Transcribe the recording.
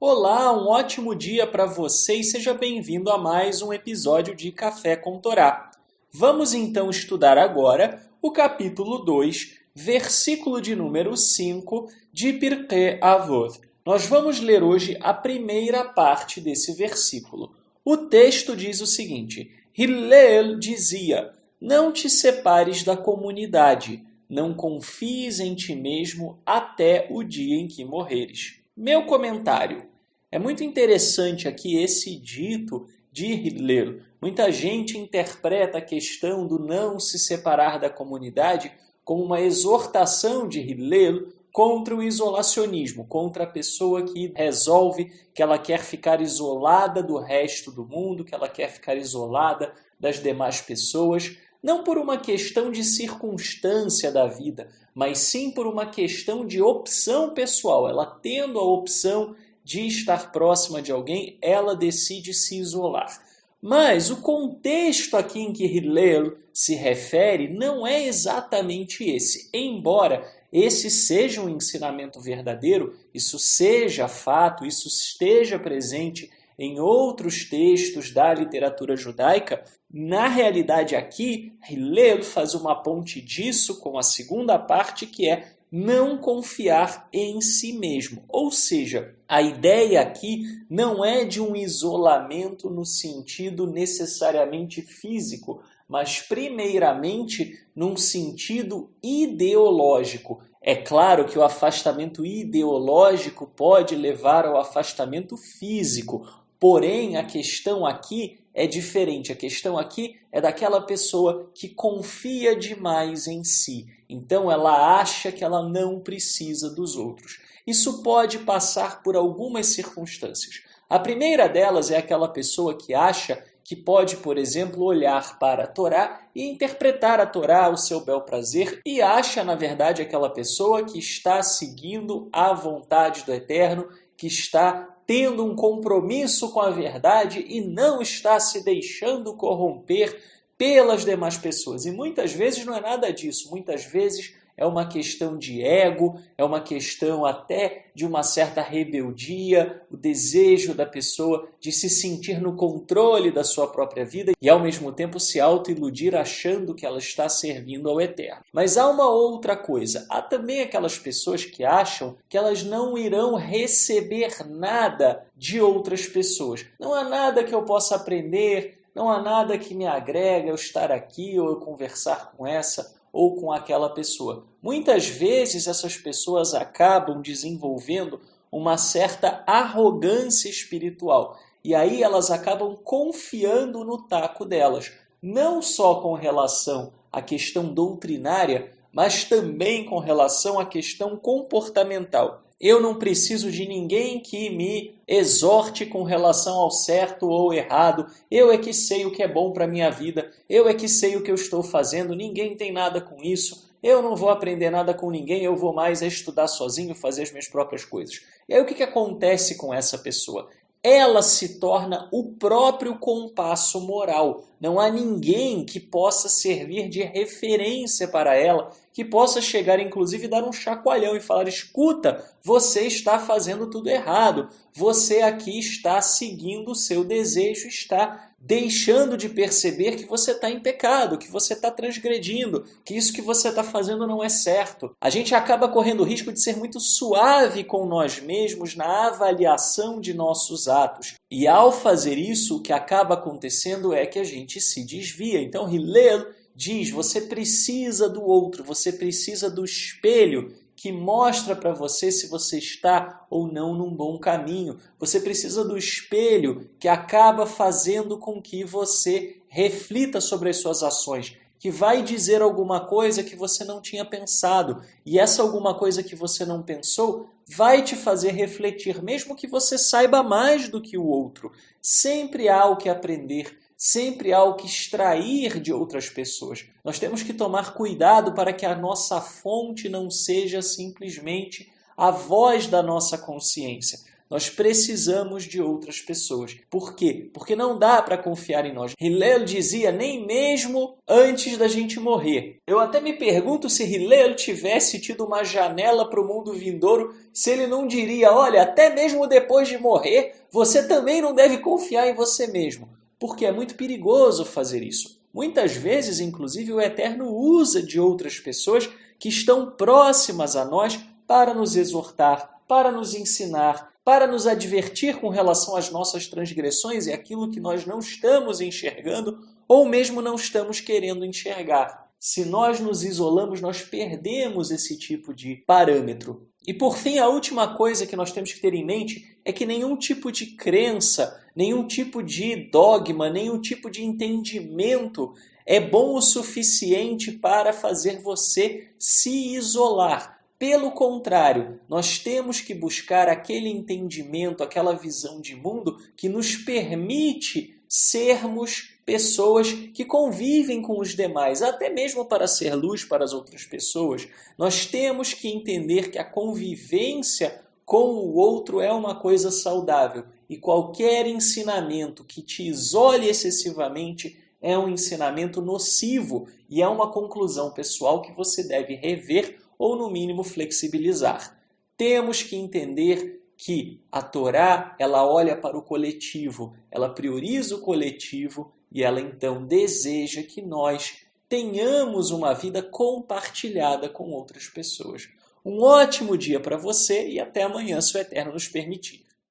Olá, um ótimo dia para você e seja bem-vindo a mais um episódio de Café com Torá. Vamos então estudar agora o capítulo 2, versículo de número 5 de Pirkei Avot. Nós vamos ler hoje a primeira parte desse versículo. O texto diz o seguinte: Hillel dizia: Não te separes da comunidade, não confies em ti mesmo até o dia em que morreres. Meu comentário. É muito interessante aqui esse dito de Hillel. Muita gente interpreta a questão do não se separar da comunidade como uma exortação de Hillel contra o isolacionismo, contra a pessoa que resolve que ela quer ficar isolada do resto do mundo, que ela quer ficar isolada das demais pessoas, não por uma questão de circunstância da vida, mas sim por uma questão de opção pessoal. Ela tendo a opção de estar próxima de alguém, ela decide se isolar. Mas o contexto aqui em que Hillel se refere não é exatamente esse. Embora esse seja um ensinamento verdadeiro, isso seja fato, isso esteja presente em outros textos da literatura judaica, na realidade aqui, Hillel faz uma ponte disso com a segunda parte, que é não confiar em si mesmo. Ou seja, a ideia aqui não é de um isolamento no sentido necessariamente físico, mas primeiramente num sentido ideológico. É claro que o afastamento ideológico pode levar ao afastamento físico, porém a questão aqui é diferente. A questão aqui é daquela pessoa que confia demais em si. Então ela acha que ela não precisa dos outros. Isso pode passar por algumas circunstâncias. A primeira delas é aquela pessoa que acha que pode, por exemplo, olhar para a Torá e interpretar a Torá ao seu bel prazer e acha, na verdade, aquela pessoa que está seguindo a vontade do Eterno, que está tendo um compromisso com a verdade e não está se deixando corromper pelas demais pessoas. E muitas vezes não é nada disso, muitas vezes é uma questão de ego, é uma questão até de uma certa rebeldia, o desejo da pessoa de se sentir no controle da sua própria vida e ao mesmo tempo se autoiludir achando que ela está servindo ao Eterno. Mas há uma outra coisa, há também aquelas pessoas que acham que elas não irão receber nada de outras pessoas. Não há nada que eu possa aprender, não há nada que me agrega eu estar aqui ou eu conversar com essa ou com aquela pessoa. Muitas vezes essas pessoas acabam desenvolvendo uma certa arrogância espiritual e aí elas acabam confiando no taco delas, não só com relação à questão doutrinária, mas também com relação à questão comportamental. Eu não preciso de ninguém que me exorte com relação ao certo ou errado. Eu é que sei o que é bom para a minha vida. Eu é que sei o que eu estou fazendo. Ninguém tem nada com isso. Eu não vou aprender nada com ninguém. Eu vou mais estudar sozinho, fazer as minhas próprias coisas. E aí o que acontece com essa pessoa? Ela se torna o próprio compasso moral. Não há ninguém que possa servir de referência para ela, que possa chegar inclusive e dar um chacoalhão e falar: escuta, você está fazendo tudo errado, você aqui está seguindo o seu desejo, está deixando de perceber que você está em pecado, que você está transgredindo, que isso que você está fazendo não é certo. A gente acaba correndo o risco de ser muito suave com nós mesmos na avaliação de nossos atos. E ao fazer isso, o que acaba acontecendo é que a gente se desvia. Então, Hillel diz: você precisa do outro, você precisa do espelho que mostra para você se você está ou não num bom caminho. Você precisa do espelho que acaba fazendo com que você reflita sobre as suas ações, que vai dizer alguma coisa que você não tinha pensado. E essa alguma coisa que você não pensou vai te fazer refletir, mesmo que você saiba mais do que o outro. Sempre há o que aprender, sempre há o que extrair de outras pessoas. Nós temos que tomar cuidado para que a nossa fonte não seja simplesmente a voz da nossa consciência. Nós precisamos de outras pessoas. Por quê? Porque não dá para confiar em nós. Hillel dizia, nem mesmo antes da gente morrer. Eu até me pergunto se Hillel tivesse tido uma janela para o mundo vindouro, se ele não diria, olha, até mesmo depois de morrer, você também não deve confiar em você mesmo. Porque é muito perigoso fazer isso. Muitas vezes, inclusive, o Eterno usa de outras pessoas que estão próximas a nós para nos exortar, para nos ensinar, para nos advertir com relação às nossas transgressões e aquilo que nós não estamos enxergando ou mesmo não estamos querendo enxergar. Se nós nos isolamos, nós perdemos esse tipo de parâmetro. E por fim, a última coisa que nós temos que ter em mente é que nenhum tipo de crença, nenhum tipo de dogma, nenhum tipo de entendimento é bom o suficiente para fazer você se isolar. Pelo contrário, nós temos que buscar aquele entendimento, aquela visão de mundo que nos permite sermos pessoas que convivem com os demais, até mesmo para ser luz para as outras pessoas. Nós temos que entender que a convivência com o outro é uma coisa saudável e qualquer ensinamento que te isole excessivamente é um ensinamento nocivo e é uma conclusão pessoal que você deve rever ou, no mínimo, flexibilizar. Temos que entender que a Torá, ela olha para o coletivo, ela prioriza o coletivo e ela, então, deseja que nós tenhamos uma vida compartilhada com outras pessoas. Um ótimo dia para você e até amanhã, se o Eterno nos permitir.